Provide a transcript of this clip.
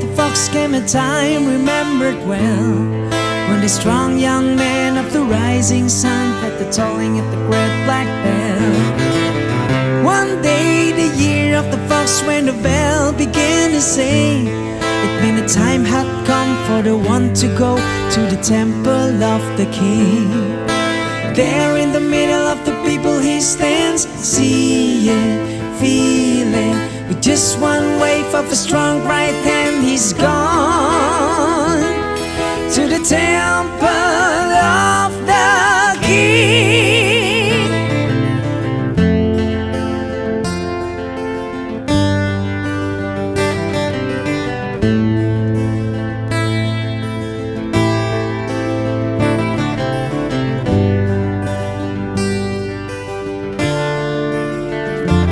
the fox came a time remembered well, when the strong young man of the rising sun had the tolling of the great black bell. One day, the year of the fox, when the bell began to say, it meant the time had come for the one to go to the temple of the king. There in the middle of the people he stands, seeing, feeling, with just one wave of a strong right hand he's gone to the temple